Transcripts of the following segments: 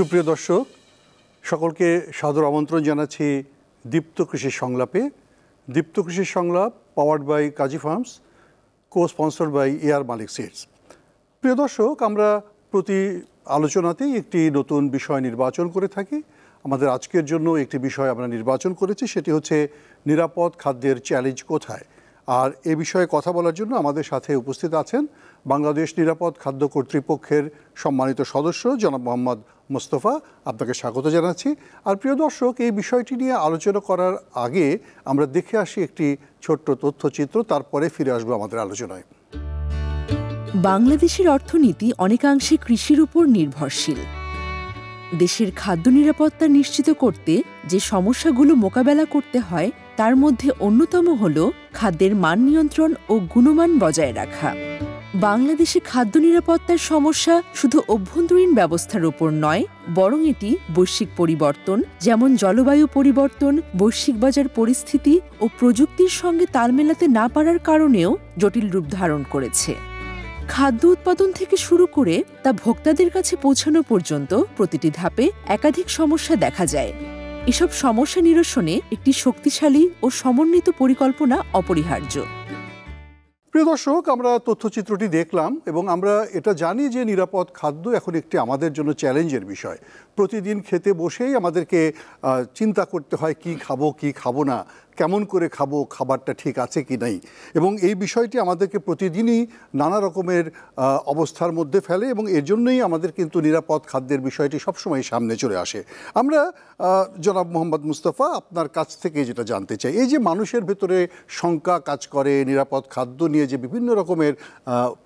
সুপ্রিয় দর্শক, সকলকে সাদর আমন্ত্রণ জানাচ্ছি দীপ্ত কৃষি সংলাপে। Deepto Krishi Songlap powered by Kazi farms, co sponsored by air Malik seeds. প্রিয় দর্শক, আমরা প্রতি আলোচনাতেই একটি নতুন বিষয় নির্বাচন করে থাকি। আমাদের আজকের জন্য একটি বিষয় আমরা নির্বাচন করেছি, সেটি হচ্ছে নিরাপদ খাদ্যের চ্যালেঞ্জ কোথায়। আর এ বিষয়ে কথা বলার জন্য আমাদের সাথে উপস্থিত আছেন বাংলাদেশ নিরাপদ খাদ্য কর্তৃপক্ষের সম্মানিত সদস্য জনাব মোহাম্মদ মোস্তফা। আপনাকে স্বাগত জানাচ্ছি। আর প্রিয় দর্শক, এই বিষয়টি নিয়ে আলোচনা করার আগে আমরা দেখে আসি একটি ছোট্ট তথ্যচিত্র, তারপরে ফিরে আসবো আমাদের আলোচনায়। বাংলাদেশের অর্থনীতি অনেকাংশে কৃষির উপর নির্ভরশীল। দেশের খাদ্য নিরাপত্তা নিশ্চিত করতে যে সমস্যাগুলো মোকাবেলা করতে হয় তার মধ্যে অন্যতম হল খাদ্যের মান নিয়ন্ত্রণ ও গুণমান বজায় রাখা। বাংলাদেশে খাদ্য নিরাপত্তার সমস্যা শুধু অভ্যন্তরীণ ব্যবস্থার উপর নয়, বরং এটি বৈশ্বিক পরিবর্তন, যেমন জলবায়ু পরিবর্তন, বৈশ্বিক বাজার পরিস্থিতি ও প্রযুক্তির সঙ্গে তাল মেলাতে না পারার কারণেও জটিল রূপ ধারণ করেছে। খাদ্য উৎপাদন থেকে শুরু করে তা ভোক্তাদের কাছে পৌঁছানো পর্যন্ত প্রতিটি ধাপে একাধিক সমস্যা দেখা যায়। এসব সমস্যা নিরসনে একটি শক্তিশালী ও সমন্বিত পরিকল্পনা অপরিহার্য। প্রিয় দর্শক, আমরা তথ্যচিত্রটি দেখলাম এবং আমরা এটা জানি যে নিরাপদ খাদ্য এখন একটি আমাদের জন্য চ্যালেঞ্জের বিষয়। প্রতিদিন খেতে বসেই আমাদেরকে চিন্তা করতে হয় কি খাবো কি খাবো না, কেমন করে খাবো, খাবারটা ঠিক আছে কি নাই। এবং এই বিষয়টি আমাদেরকে প্রতিদিনই নানা রকমের অবস্থার মধ্যে ফেলে এবং এর জন্যই আমাদের কিন্তু নিরাপদ খাদ্যের বিষয়টি সবসময় সামনে চলে আসে। আমরা জনাব মোহাম্মদ মুস্তফা, আপনার কাছ থেকে যেটা জানতে চাই, এই যে মানুষের ভেতরে শঙ্কা কাজ করে নিরাপদ খাদ্য নিয়ে, যে বিভিন্ন রকমের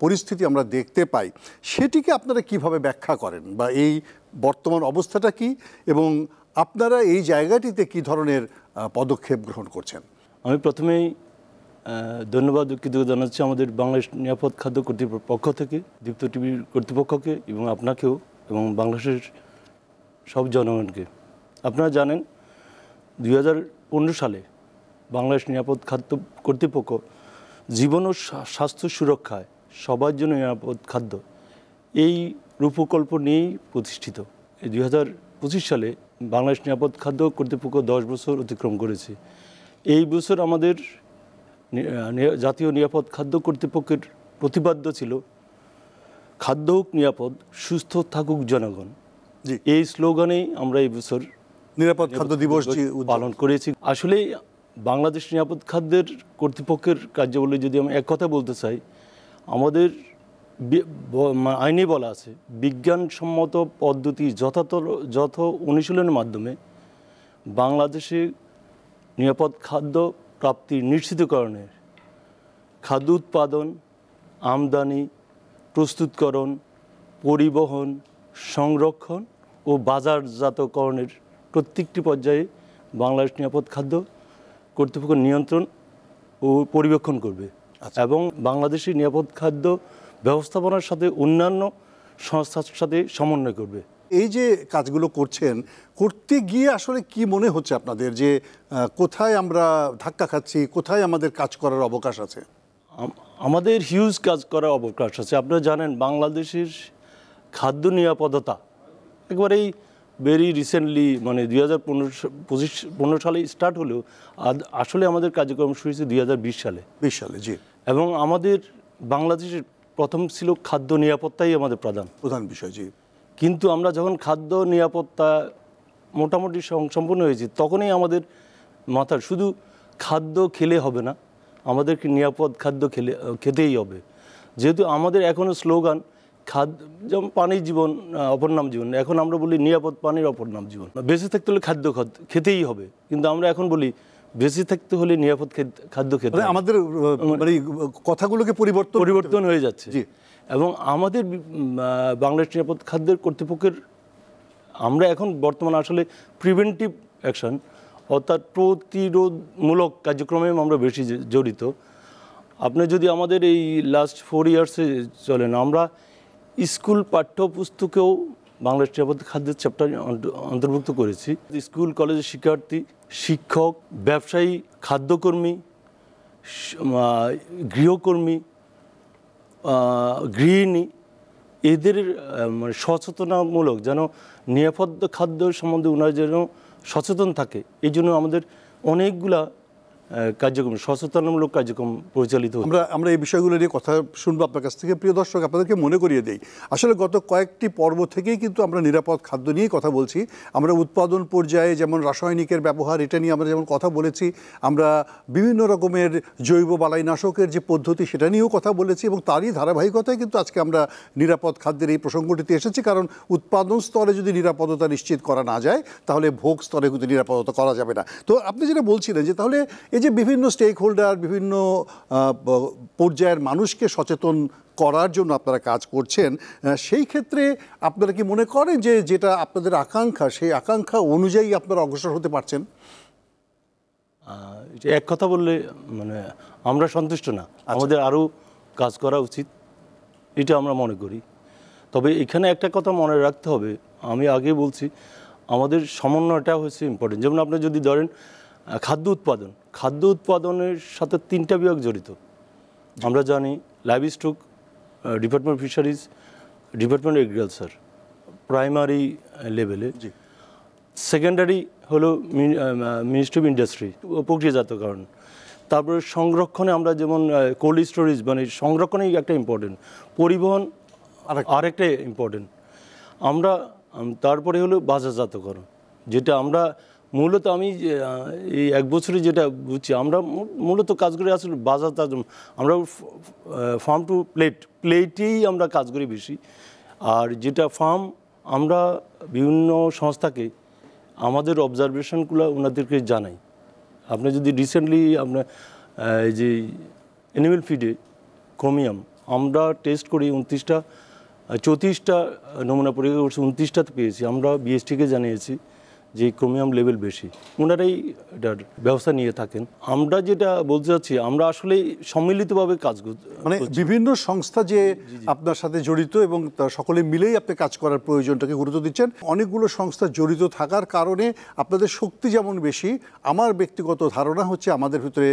পরিস্থিতি আমরা দেখতে পাই, সেটিকে আপনারা কিভাবে ব্যাখ্যা করেন, বা এই বর্তমান অবস্থাটা কি এবং আপনারা এই জায়গাটিতে কি ধরনের পদক্ষেপ গ্রহণ করছেন? আমি প্রথমেই ধন্যবাদ কৃতজ্ঞতা জানাচ্ছি আমাদের বাংলাদেশ নিরাপদ খাদ্য কর্তৃপক্ষের পক্ষ থেকে, দীপ্ত টিভির কর্তৃপক্ষকে এবং আপনাকেও এবং বাংলাদেশের সব জনগণকে। আপনারা জানেন 2015 সালে বাংলাদেশ নিরাপদ খাদ্য কর্তৃপক্ষ জীবন ও স্বাস্থ্য সুরক্ষায় সবার জন্য নিরাপদ খাদ্য এই রূপকল্প নিয়েই প্রতিষ্ঠিত। এই 2025 সালে বাংলাদেশ নিরাপদ খাদ্য কর্তৃপক্ষ 10 বছর অতিক্রম করেছে। এই বছর আমাদের জাতীয় নিরাপদ খাদ্য কর্তৃপক্ষের প্রতিপাদ্য ছিল খাদ্য হোক নিরাপদ, সুস্থ থাকুক জনগণ। এই স্লোগানেই আমরা এই বছর নিরাপদ খাদ্য দিবস পালন করেছি। আসলে বাংলাদেশ নিরাপদ খাদ্যের কর্তৃপক্ষের কার্যাবলী যদি আমি এক কথা বলতে চাই, আমাদের আইনে বলা আছে বিজ্ঞানসম্মত পদ্ধতি যথ অনুশীলনের মাধ্যমে বাংলাদেশে নিরাপদ খাদ্য প্রাপ্তি নিশ্চিতকরণের খাদ্য উৎপাদন, আমদানি, প্রস্তুতকরণ, পরিবহন, সংরক্ষণ ও বাজারজাতকরণের প্রত্যেকটি পর্যায়ে বাংলাদেশ নিরাপদ খাদ্য কর্তৃপক্ষ নিয়ন্ত্রণ ও পরিবেক্ষণ করবে এবং বাংলাদেশের নিরাপদ খাদ্য ব্যবস্থাপনার সাথে অন্যান্য সংস্থার সাথে সমন্বয় করবে। এই যে কাজগুলো করতে গিয়ে আসলে কি মনে হচ্ছে আপনাদের, যে কোথায় আমরা ধাক্কা খাচ্ছি, কোথায় আমাদের কাজ করার অবকাশ আছে? আমাদের হিউজ কাজ করার অবকাশ আছে। আপনারা জানেন বাংলাদেশের খাদ্য নিরাপদতা একবারেই ভেরি রিসেন্টলি, মানে 2015 সালে স্টার্ট হলেও আসলে আমাদের কার্যক্রম শুরু হয়েছে 2020 সালে। জি। এবং আমাদের বাংলাদেশের প্রথম ছিল খাদ্য নিরাপত্তাই আমাদের প্রধান বিষয়। জি। কিন্তু আমরা যখন খাদ্য নিরাপত্তা মোটামুটি সম্পূর্ণ হয়েছি, তখনই আমাদের মাথার শুধু খাদ্য খেলে হবে না, আমাদেরকে নিরাপদ খাদ্য খেতেই হবে। যেহেতু আমাদের এখনও স্লোগান খাদ্য, যেমন পানির জীবন অপর নাম জীবন, এখন আমরা বলি নিরাপদ পানির অপর নাম জীবন। বেঁচে থাকতে হলে খাদ্য খেতেই হবে, কিন্তু আমরা এখন বলি বেঁচে থাকতে হলে নিরাপদ খাদ্য খেতে। আমাদের কথাগুলোকে পরিবর্তন হয়ে যাচ্ছে। এবং আমাদের বাংলাদেশ নিরাপদ খাদ্যের কর্তৃপক্ষের আমরা এখন বর্তমানে আসলে প্রিভেন্টিভ অ্যাকশন, অর্থাৎ প্রতিরোধমূলক কার্যক্রমে আমরা বেশি জড়িত। আপনি যদি আমাদের এই লাস্ট 4 ইয়ার্সে চলেন, আমরা স্কুল পাঠ্যপুস্তকেও বাংলাদেশ নিরাপদ খাদ্যের চ্যাপ্টার অন্তর্ভুক্ত করেছি। স্কুল কলেজের শিক্ষার্থী, শিক্ষক, ব্যবসায়ী, খাদ্যকর্মী, গৃহকর্মী, গৃহিণী এদের মানে সচেতনামূলক যেন নিরাপদ খাদ্য সম্বন্ধে ওনারা যেন সচেতন থাকে, এই জন্য আমাদের অনেকগুলা কার্যক্রম, সচেতনামূলক কার্যক্রম পরিচালিত হচ্ছে। আমরা এই বিষয়গুলো নিয়ে কথা শুনবো আপনার কাছ থেকে। প্রিয় দর্শক, আপনাদেরকে মনে করিয়ে দেই, আসলে গত কয়েকটি পর্ব থেকেই কিন্তু আমরা নিরাপদ খাদ্য নিয়ে কথা বলছি। আমরা উৎপাদন পর্যায়ে যেমন রাসায়নিকের ব্যবহার, এটা নিয়ে আমরা যেমন কথা বলেছি, আমরা বিভিন্ন রকমের জৈব বালাইনাশকের যে পদ্ধতি সেটা নিয়েও কথা বলেছি, এবং তারই ধারাবাহিকতায় কিন্তু আজকে আমরা নিরাপদ খাদ্যের এই প্রসঙ্গটিতে এসেছি। কারণ উৎপাদন স্তরে যদি নিরাপদতা নিশ্চিত করা না যায়, তাহলে ভোগ স্তরে কিন্তু নিরাপদতা করা যাবে না। তো আপনি যেটা বলছিলেন যে তাহলে এই যে বিভিন্ন স্টেক হোল্ডার, বিভিন্ন পর্যায়ের মানুষকে সচেতন করার জন্য আপনারা কাজ করছেন, সেই ক্ষেত্রে আপনারা কি মনে করেন যে যেটা আপনাদের আকাঙ্ক্ষা, সেই আকাঙ্ক্ষা অনুযায়ী আপনারা অগ্রসর হতে পারছেন? এক কথা বললে মানে আমরা সন্তুষ্ট না, আমাদের আরও কাজ করা উচিত, এটা আমরা মনে করি। তবে এখানে একটা কথা মনে রাখতে হবে, আমি আগে বলছি আমাদের সমন্বয়টা হচ্ছে ইম্পর্টেন্ট। যেমন আপনি যদি ধরেন খাদ্য উৎপাদনের সাথে 3টা বিভাগ জড়িত। আমরা জানি livestock, department fisheries, department agriculture primary লেভেলে, সেকেন্ডারি হলো মিনিস্ট্রি অফ ইন্ডাস্ট্রি প্রক্রিয়াজাতকরণ, তারপরে সংরক্ষণে আমরা যেমন কোল্ড স্টোরেজ মানে সংরক্ষণেই একটা ইম্পর্টেন্ট, পরিবহন আরেকটা ইম্পর্টেন্ট, আমরা তারপরে হলো বাজারজাতকরণ, যেটা আমরা মূলত আমি এই 1 বছরে যেটা বুঝছি আমরা মূলত কাজ করি আসলে বাজারজাত, আমরা ফার্ম টু প্লেটেই আমরা কাজ করি বেশি। আর যেটা ফার্ম, আমরা বিভিন্ন সংস্থাকে আমাদের অবজারভেশনগুলো ওনাদেরকে জানাই। আপনি যদি রিসেন্টলি আপনার যে অ্যানিমেল ফিডে ক্রোমিয়াম আমরা টেস্ট করি 34টা নমুনা পরীক্ষা করছি, 29টাতে পেয়েছি। আমরা বিএসটিকে জানিয়েছি যে ক্রোমিয়াম লেভেল বেশি, ওনারাই এটার ব্যবস্থা নিয়ে থাকেন। আমরা যেটা বলতে চাচ্ছি, আমরা আসলে সম্মিলিতভাবে কাজ করি, মানে বিভিন্ন সংস্থা যে আপনার সাথে জড়িত এবং সকলে মিলেই আপনি কাজ করার প্রয়োজনটাকে গুরুত্ব দিচ্ছেন। অনেকগুলো সংস্থা জড়িত থাকার কারণে আপনাদের শক্তি যেমন বেশি, আমার ব্যক্তিগত ধারণা হচ্ছে আমাদের ভিতরে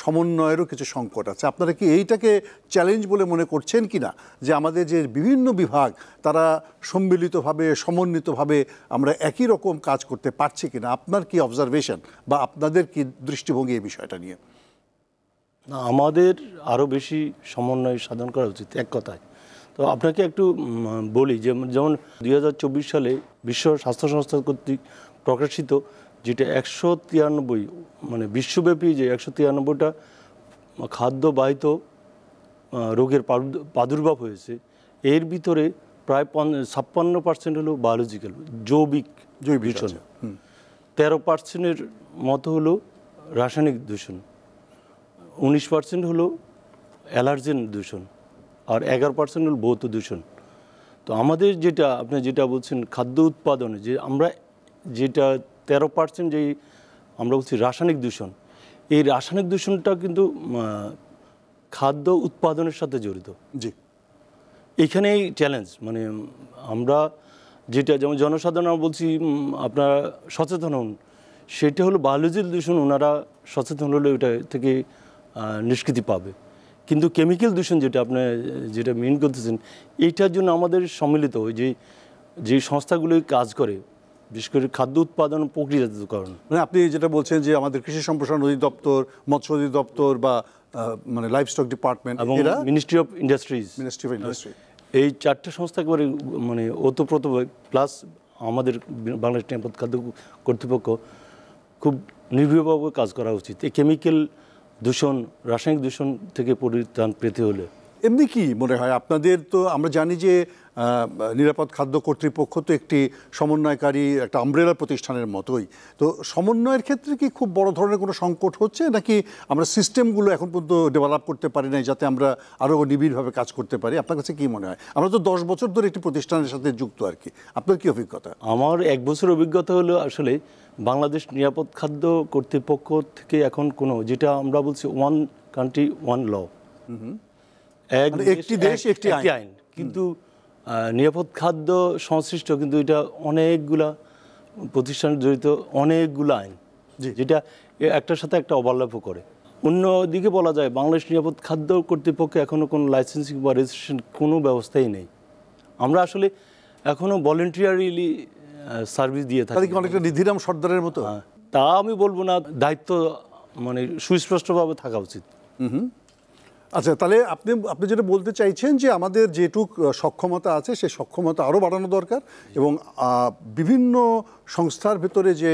সমন্বয়েরও কিছু সংকট আছে। আপনারা কি এইটাকে চ্যালেঞ্জ বলে মনে করছেন কি না, যে আমাদের যে বিভিন্ন বিভাগ তারা সম্মিলিতভাবে সমন্বিতভাবে আমরা একই রকম কাজ করতে পারছি কিনা? আপনার কি অবজারভেশন বা আপনাদের কি দৃষ্টিভঙ্গি এই বিষয়টা নিয়ে? না, আমাদের আরও বেশি সমন্বয় সাধন করা উচিত, এক কথায়। তো আপনাকে একটু বলি, যেমন 2024 সালে বিশ্ব স্বাস্থ্য সংস্থা কর্তৃক প্রকাশিত যেটা 193 মানে বিশ্বব্যাপী যে 193টা খাদ্যবাহিত রোগের প্রাদুর্ভাব হয়েছে, এর ভিতরে প্রায় 56% হলো বায়োলজিক্যাল জৈবিক দূষণ, 13% মতো হলো রাসায়নিক দূষণ, 19% হলো অ্যালার্জেন দূষণ, আর 11% হলো ভৌত দূষণ। তো আমাদের যেটা আপনি যেটা বলছেন খাদ্য উৎপাদনে, যে আমরা যেটা 13% যেই আমরা বলছি রাসায়নিক দূষণ, এই রাসায়নিক দূষণটা কিন্তু খাদ্য উৎপাদনের সাথে জড়িত। জি, এখানেই চ্যালেঞ্জ। মানে আমরা যেটা যেমন জনসাধারণ বলছি আপনারা সচেতন হন, সেটা হলো বায়োলজিক্যাল দূষণ, ওনারা সচেতন হলে ওটা থেকে নিষ্কৃতি পাবে। কিন্তু কেমিক্যাল দূষণ যেটা আপনি যেটা মেন করতেছেন, এইটার জন্য আমাদের সম্মিলিত হয় যে সংস্থাগুলো কাজ করে, বিশেষ করে খাদ্য উৎপাদন প্রক্রিয়াজাতকরণ। মানে আপনি যেটা বলছেন যে আমাদের কৃষি সম্প্রসারণ অধিদপ্তর, মৎস্য অধিদপ্তর বা মানে লাইভস্টক ডিপার্টমেন্ট এবং মিনিস্ট্রি অফ ইন্ডাস্ট্রি, এই 4টে সংস্থা করে মানে ওতপ্রোত প্লাস আমাদের বাংলাদেশ নিরাপদ খাদ্য কর্তৃপক্ষ খুব নির্ভীকভাবে কাজ করা উচিত এই কেমিক্যাল দূষণ, রাসায়নিক দূষণ থেকে পরিত্রাণ পেতে হলে। এমনি কি মনে হয় আপনাদের? তো আমরা জানি যে নিরাপদ খাদ্য কর্তৃপক্ষ তো একটি সমন্বয়কারী একটা আমব্রেলা প্রতিষ্ঠানের মতোই। তো সমন্বয়ের ক্ষেত্রে কি খুব বড় ধরনের কোনো সংকট হচ্ছে, নাকি আমরা সিস্টেমগুলো এখন পর্যন্ত ডেভেলপ করতে পারি না যাতে আমরা আরও নিবিড়ভাবে কাজ করতে পারি? আপনার কাছে কি মনে হয়? আমরা তো 10 বছর ধরে একটি প্রতিষ্ঠানের সাথে যুক্ত আর কি, আপনার কি অভিজ্ঞতা? আমার 1 বছর অভিজ্ঞতা হলো আসলে বাংলাদেশ নিরাপদ খাদ্য কর্তৃপক্ষ থেকে এখন কোনো, যেটা আমরা বলছি ওয়ান কান্ট্রি ওয়ান ল, একটি দেশ একটি আইন, কিন্তু নিরাপদ খাদ্য সংশ্লিষ্ট কিন্তু এটা অনেকগুলা প্রতিষ্ঠান জড়িত, অনেকগুলো আইন, যেটা একটার সাথে একটা ওভারল্যাপও করে। অন্যদিকে বলা যায় বাংলাদেশ নিরাপদ খাদ্য কর্তৃপক্ষ এখনও কোনো লাইসেন্সিং বা রেজিস্ট্রেশন কোনো ব্যবস্থাই নেই। আমরা আসলে এখনও ভলেন্টিয়ারিলি সার্ভিস দিয়ে থাকি। তাহলে কি অনেকটা নিধিরাম সর্দারের মতো? তা আমি বলবো না, দায়িত্ব মানে সুস্পষ্টভাবে থাকা উচিত। আচ্ছা, তাহলে আপনি যেটা বলতে চাইছেন যে আমাদের যেটুক সক্ষমতা আছে সেই সক্ষমতা আরও বাড়ানো দরকার, এবং বিভিন্ন সংস্থার ভেতরে যে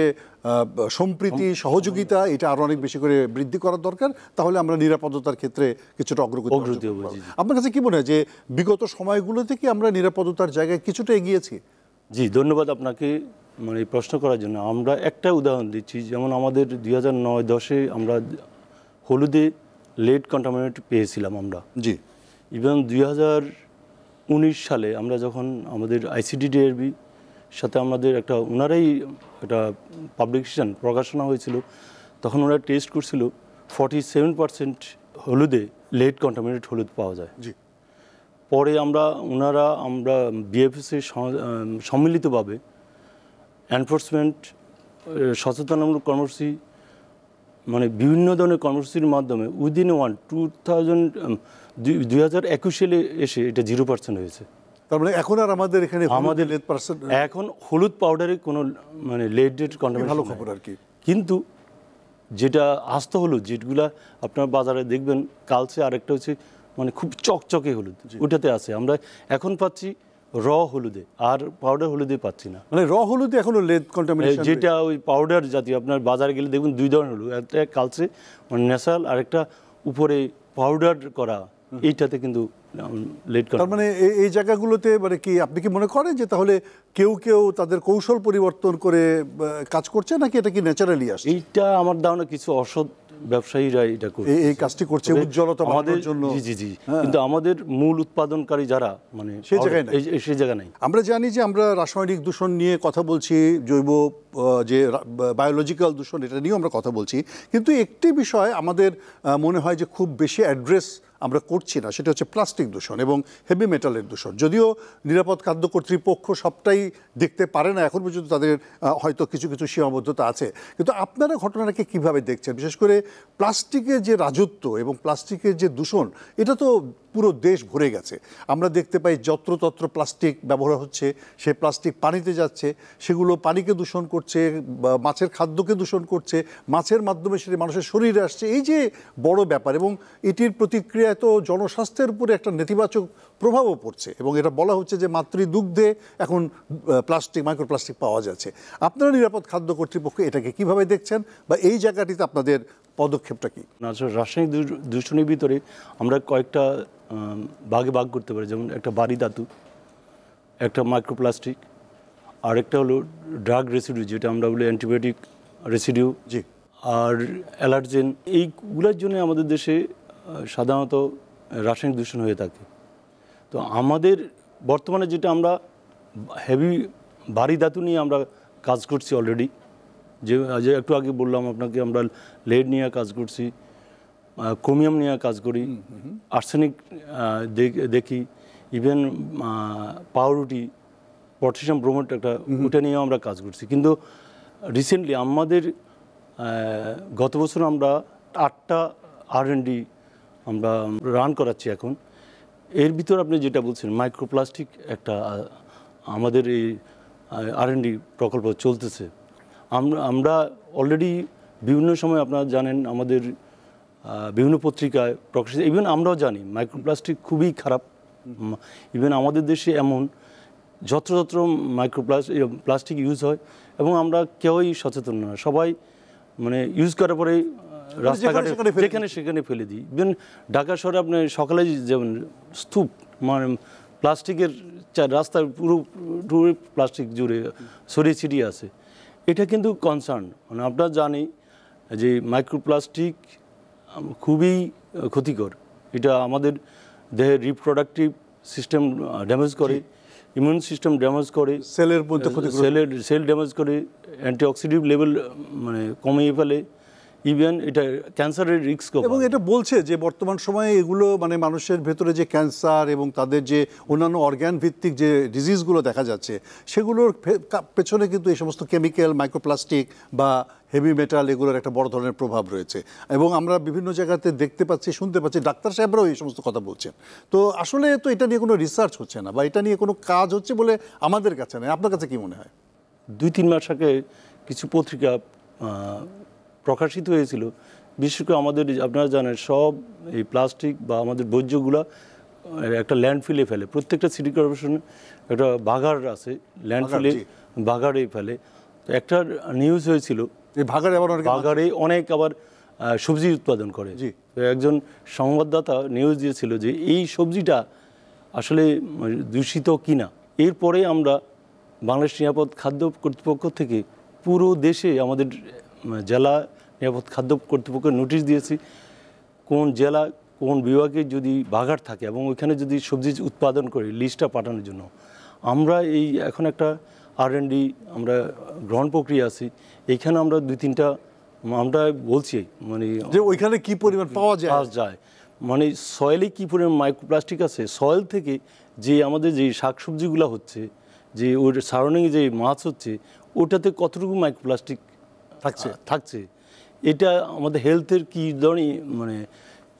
সম্প্রীতি সহযোগিতা এটা আরও অনেক বেশি করে বৃদ্ধি করার দরকার, তাহলে আমরা নিরাপত্তার ক্ষেত্রে কিছুটা অগ্রগতি করব। আপনার কাছে কি মনে হয় যে বিগত সময়গুলোতে কি আমরা নিরাপত্তার জায়গায় কিছুটা এগিয়েছি? জি, ধন্যবাদ আপনাকে মানে প্রশ্ন করার জন্য। আমরা একটা উদাহরণ দিচ্ছি, যেমন আমাদের 2009-10-এ আমরা হলুদে লেড কন্টামিনেট পেয়েছিলাম আমরা। জি। ইভেন 2019 সালে আমরা যখন আমাদের ICDDRB সাথে আমাদের ওনারাই একটা পাবলিকেশন প্রকাশনা হয়েছিল, তখন ওরা টেস্ট করছিল 47% হলুদে লেড কন্টামিনেট হলুদ পাওয়া যায়। জি। পরে আমরা BFS-এর সম্মিলিতভাবে এনফোর্সমেন্ট সচেতনমূলক কর্মসূচি, মানে বিভিন্ন ধরনের কর্মসূচির মাধ্যমে উইদিন 2021 সালে এসে এটা 0% হয়েছে। তার মানে এখন আর আমাদের এখানে এখন হলুদ পাউডারে কোনো মানে লেডেড কন্টামিনেশন, ভালো খবর আর কি। কিন্তু যেটা আস্ত হলুদ, যেগুলা আপনার বাজারে দেখবেন কালচে, আরেকটা হচ্ছে মানে খুব চকচকে হলুদ, ওটাতে আছে। আমরা এখন পাচ্ছি র হলুদে, আর পাউডার হলুদে পাচ্ছি না। মানে র হলুদে এখনো লেড কন্টামিনেশন, যেটা ওই পাউডার জাতীয়, আপনার বাজারে গেলে দেখবেন দুই ধরনের হলুদ, একটা কালচে মানে ন্যাচারাল, আরেকটা উপরে পাউডার করা, এইটাতে কিন্তু লেড। তার মানে এই জায়গাগুলোতে মানে কি আপনি কি মনে করেন যে তাহলে কেউ তাদের কৌশল পরিবর্তন করে কাজ করছে, নাকি এটা কি ন্যাচারালি আসছে? এইটা আমার ধারণা কিছু অসৎ ব্যবসায়ীরা এটা করছে, এই কাজটি করছে উজ্জ্বলতা বাড়ানোর জন্য। জি জি, কিন্তু আমাদের মূল উৎপাদনকারী যারা মানে সেই জায়গায় নাই। আমরা জানি যে আমরা রাসায়নিক দূষণ নিয়ে কথা বলছি, জৈব যে বায়োলজিক্যাল দূষণ এটা নিয়েও আমরা কথা বলছি, কিন্তু একটি বিষয় আমাদের মনে হয় যে খুব বেশি অ্যাড্রেস আমরা করছি না, সেটা হচ্ছে প্লাস্টিক দূষণ এবং হেভি মেটালের দূষণ। যদিও নিরাপদ খাদ্য কর্তৃপক্ষ সবটাই দেখতে পারে না এখন পর্যন্ত, তাদের হয়তো কিছু কিছু সীমাবদ্ধতা আছে, কিন্তু আপনারা ঘটনাটাকে কিভাবে দেখছেন? বিশেষ করে প্লাস্টিকের যে রাজত্ব এবং প্লাস্টিকের যে দূষণ, এটা তো পুরো দেশ ভরে গেছে। আমরা দেখতে পাই যত্রতত্র প্লাস্টিক ব্যবহার হচ্ছে, সে প্লাস্টিক পানিতে যাচ্ছে, সেগুলো পানিকে দূষণ করছে, মাছের খাদ্যকে দূষণ করছে, মাছের মাধ্যমে সেটা মানুষের শরীরে আসছে। এই যে বড় ব্যাপার, এবং এটির প্রতিক্রিয়ায় তো জনস্বাস্থ্যের উপরে একটা নেতিবাচক প্রভাবও পড়ছে, এবং এটা বলা হচ্ছে যে মাতৃদুগ্ধে এখন মাইক্রোপ্লাস্টিক পাওয়া যাচ্ছে। আপনারা নিরাপদ খাদ্য কর্তৃপক্ষ এটাকে কিভাবে দেখছেন, বা এই জায়গাটিতে আপনাদের পদক্ষেপটা কি? রাসায়নিক দূষণের ভিতরে আমরা কয়েকটা ভাগ করতে পারি, যেমন একটা ভারী ধাতু, একটা মাইক্রোপ্লাস্টিক, আর একটা হলো ড্রাগ রেসিডিউ, যেটা আমরা বলি অ্যান্টিবায়োটিক রেসিডিউ, জি, আর অ্যালার্জেন। এইগুলোর জন্য আমাদের দেশে সাধারণত রাসায়নিক দূষণ হয়ে থাকে। তো আমাদের বর্তমানে যেটা আমরা ভারী ধাতু নিয়ে আমরা কাজ করছি অলরেডি, যে একটু আগে বললাম আপনাকে, আমরা লেড নিয়ে কাজ করছি, ক্রোমিয়াম নিয়ে কাজ করি, আর্সেনিক দেখি, ইভেন পাউরুটি, পটাশিয়াম ব্রোমেট ওটা নিয়েও আমরা কাজ করছি। কিন্তু রিসেন্টলি আমাদের গত বছর আমরা 8টা R&D আমরা রান করাচ্ছি এখন। এর ভিতর আপনি যেটা বলছেন মাইক্রোপ্লাস্টিক, একটা আমাদের এই R&D প্রকল্প চলতেছে। আমরা অলরেডি বিভিন্ন সময়, আপনারা জানেন, আমাদের বিভিন্ন পত্রিকায় প্রকাশিত, ইভেন আমরাও জানি মাইক্রোপ্লাস্টিক খুবই খারাপ। ইভেন আমাদের দেশে এমন যত্রতত্র প্লাস্টিক ইউজ হয়, এবং আমরা কেউই সচেতন না, সবাই মানে ইউজ করার পরে রাস্তাঘাটে যেখানে সেখানে ফেলে দিই। ইভেন ঢাকা শহরে আপনি সকালে যেমন স্তূপ মানে প্লাস্টিকের রাস্তার পুরো প্লাস্টিক জুড়ে ছড়িয়ে ছিটিয়ে আছে। এটা কিন্তু কনসার্ন, মানে আপনারা জানি যে মাইক্রোপ্লাস্টিক খুবই ক্ষতিকর। এটা আমাদের দেহের রিপ্রোডাক্টিভ সিস্টেম ড্যামেজ করে, ইমিউন সিস্টেম ড্যামেজ করে, সেল ড্যামেজ করে, অ্যান্টিঅক্সিডেন্ট লেভেল মানে কমিয়ে ফেলে, ইভেন এটা ক্যান্সারের রিস্ক এবং এটা বলছে যে বর্তমান সময়ে এগুলো মানে মানুষের ভেতরে যে ক্যান্সার এবং তাদের যে অন্যান্য অর্গ্যান ভিত্তিক যে ডিজিজগুলো দেখা যাচ্ছে সেগুলোর পেছনে কিন্তু এই সমস্ত কেমিক্যাল, মাইক্রোপ্লাস্টিক বা হেভি মেটাল এগুলোর একটা বড় ধরনের প্রভাব রয়েছে। এবং আমরা বিভিন্ন জায়গাতে দেখতে পাচ্ছি, শুনতে পাচ্ছি, ডাক্তার সাহেবরাও এই সমস্ত কথা বলছেন। তো আসলে তো এটা নিয়ে কোনো রিসার্চ হচ্ছে না বা এটা নিয়ে কোনো কাজ হচ্ছে বলে আমাদের কাছে নয়। আপনার কাছে কি মনে হয়? 2-3 মাস আগে কিছু পত্রিকা প্রকাশিত হয়েছিল, বিশেষ করে আমাদের আপনারা জানেন সব এই প্লাস্টিক বা আমাদের বর্জ্যগুলো একটা ল্যান্ডফিলে ফেলে। প্রত্যেকটা সিটি কর্পোরেশনে একটা বাগার আছে, ল্যান্ডফিলে বাগারে ফেলে। একটা নিউজ হয়েছিল বাগারে অনেক আবার সবজি উৎপাদন করে। একজন সংবাদদাতা নিউজ দিয়েছিল যে এই সবজিটা আসলে দূষিত কিনা। এরপরে আমরা বাংলাদেশ নিরাপদ খাদ্য কর্তৃপক্ষ থেকে পুরো দেশে আমাদের জেলা নিরাপদ খাদ্য কর্তৃপক্ষ নোটিশ দিয়েছি, কোন জেলা কোন বিভাগে যদি বাগার থাকে এবং ওইখানে যদি সবজি উৎপাদন করে লিস্টটা পাঠানোর জন্য। আমরা এই এখন একটা R&D আমরা গ্রহণ প্রক্রিয়া আছি, এইখানে আমরা 2-3টা আমরা বলছি মানে যে ওইখানে কি পরিমাণ পাওয়া যায়, মানে সয়েলে কি পরিমাণ মাইক্রোপ্লাস্টিক আছে, সয়েল থেকে যে আমাদের যে শাকসবজিগুলো হচ্ছে, যে ওর সারাউন্ডিং যে মাছ হচ্ছে ওটাতে কতটুকু মাইক্রোপ্লাস্টিক থাকছে, এটা আমাদের হেলথের কী ধরনের মানে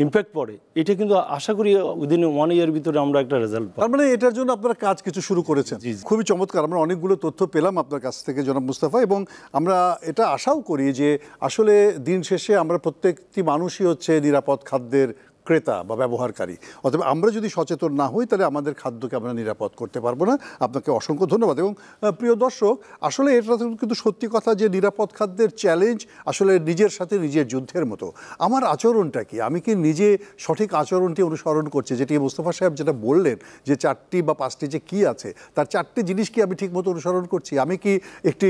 ইম্প্যাক্ট পড়ে, এটা কিন্তু আশা করি উইদিন 1 ইয়ার ভিতরে আমরা একটা রেজাল্ট পাবো। তার মানে এটার জন্য আপনারা কাজ কিছু শুরু করেছেন। খুবই চমৎকার। আমরা অনেকগুলো তথ্য পেলাম আপনার কাছ থেকে জনাব মুস্তাফা, এবং আমরা এটা আশাও করি যে আসলে দিন শেষে আমরা প্রত্যেকটি মানুষই হচ্ছে নিরাপদ খাদ্যের ক্রেতা বা ব্যবহারকারী। অথবা আমরা যদি সচেতন না হই তাহলে আমাদের খাদ্যকে আমরা নিরাপদ করতে পারবো না। আপনাকে অসংখ্য ধন্যবাদ। এবং প্রিয় দর্শক, আসলে এটা কিন্তু সত্যি কথা যে নিরাপদ খাদ্যের চ্যালেঞ্জ আসলে নিজের সাথে নিজের যুদ্ধের মতো। আমার আচরণটা কি, আমি কি নিজে সঠিক আচরণটি অনুসরণ করছি, যেটি মোস্তফা সাহেব যেটা বললেন যে 4টি বা 5টি যে কী আছে তার 4টি জিনিস কি আমি ঠিকমতো অনুসরণ করছি? আমি কি একটি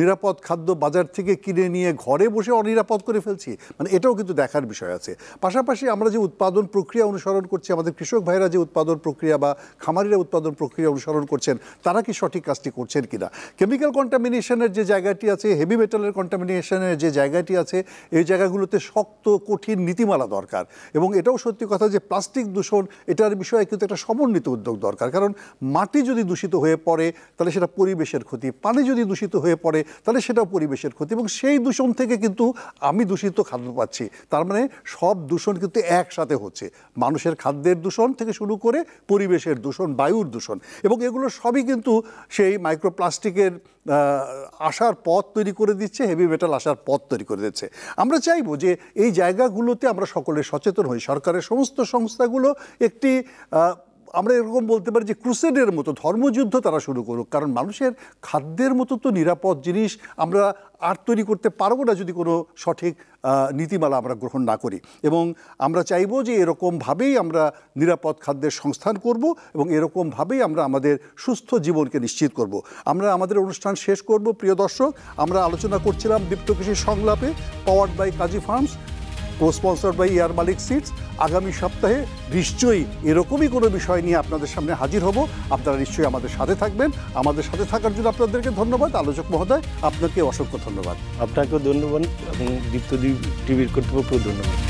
নিরাপদ খাদ্য বাজার থেকে কিনে নিয়ে ঘরে বসে অনিরাপদ করে ফেলছি? মানে এটাও কিন্তু দেখার বিষয় আছে। পাশাপাশি আমরা যে উৎপাদন প্রক্রিয়া অনুসরণ করছি, আমাদের কৃষক ভাইরা যে উৎপাদন প্রক্রিয়া বা খামারিরা উৎপাদন প্রক্রিয়া অনুসরণ করছেন, তারা কি সঠিক কাজটি করছেন কিনা? কেমিক্যাল কন্টামিনেশনের যে জায়গাটি আছে, হেভি মেটালের কন্টামিনেশনের যে জায়গাটি আছে, এই জায়গাগুলোতে শক্ত কঠিন নীতিমালা দরকার। এবং এটাও সত্যি কথা যে প্লাস্টিক দূষণ এটার বিষয়ে কিন্তু একটা সমন্বিত উদ্যোগ দরকার। কারণ মাটি যদি দূষিত হয়ে পড়ে তাহলে সেটা পরিবেশের ক্ষতি, পানি যদি দূষিত হয়ে পড়ে তাহলে সেটাও পরিবেশের ক্ষতি, এবং সেই দূষণ থেকে কিন্তু আমি দূষিত খাদ্য পাচ্ছি। তার মানে সব দূষণ কিন্তু একসাথে হচ্ছে, মানুষের খাদ্যের দূষণ থেকে শুরু করে পরিবেশের দূষণ, বায়ুর দূষণ, এবং এগুলো সবই কিন্তু সেই মাইক্রোপ্লাস্টিকের আসার পথ তৈরি করে দিচ্ছে, হেভি মেটাল আসার পথ তৈরি করে দিচ্ছে। আমরা চাইবো যে এই জায়গাগুলোতে আমরা সকলে সচেতন হই। সরকারের সমস্ত সংস্থাগুলো একটি আমরা এরকম বলতে পারি যে ক্রুসেডের মতো ধর্মযুদ্ধ তারা শুরু করুক। কারণ মানুষের খাদ্যের মতো তো নিরাপদ জিনিস আমরা আর তৈরি করতে পারবো না যদি কোনো সঠিক নীতিমালা আমরা গ্রহণ না করি। এবং আমরা চাইবো যে এরকমভাবেই আমরা নিরাপদ খাদ্যের সংস্থান করব এবং এরকমভাবেই আমরা আমাদের সুস্থ জীবনকে নিশ্চিত করব। আমরা আমাদের অনুষ্ঠান শেষ করব। প্রিয় দর্শক, আমরা আলোচনা করছিলাম দীপ্ত কৃষি সংলাপে, powered by Kazi farms, co-sponsored by air Malik seeds. আগামী সপ্তাহে নিশ্চয়ই এরকমই কোনো বিষয় নিয়ে আপনাদের সামনে হাজির হব। আপনারা নিশ্চয়ই আমাদের সাথে থাকবেন। আমাদের সাথে থাকার জন্য আপনাদেরকে ধন্যবাদ। আলোচক মহোদয়, আপনাকে অসংখ্য ধন্যবাদ। আপনাকেও ধন্যবাদ এবং দীপ্ত টিভির কর্তৃপক্ষকেও ধন্যবাদ।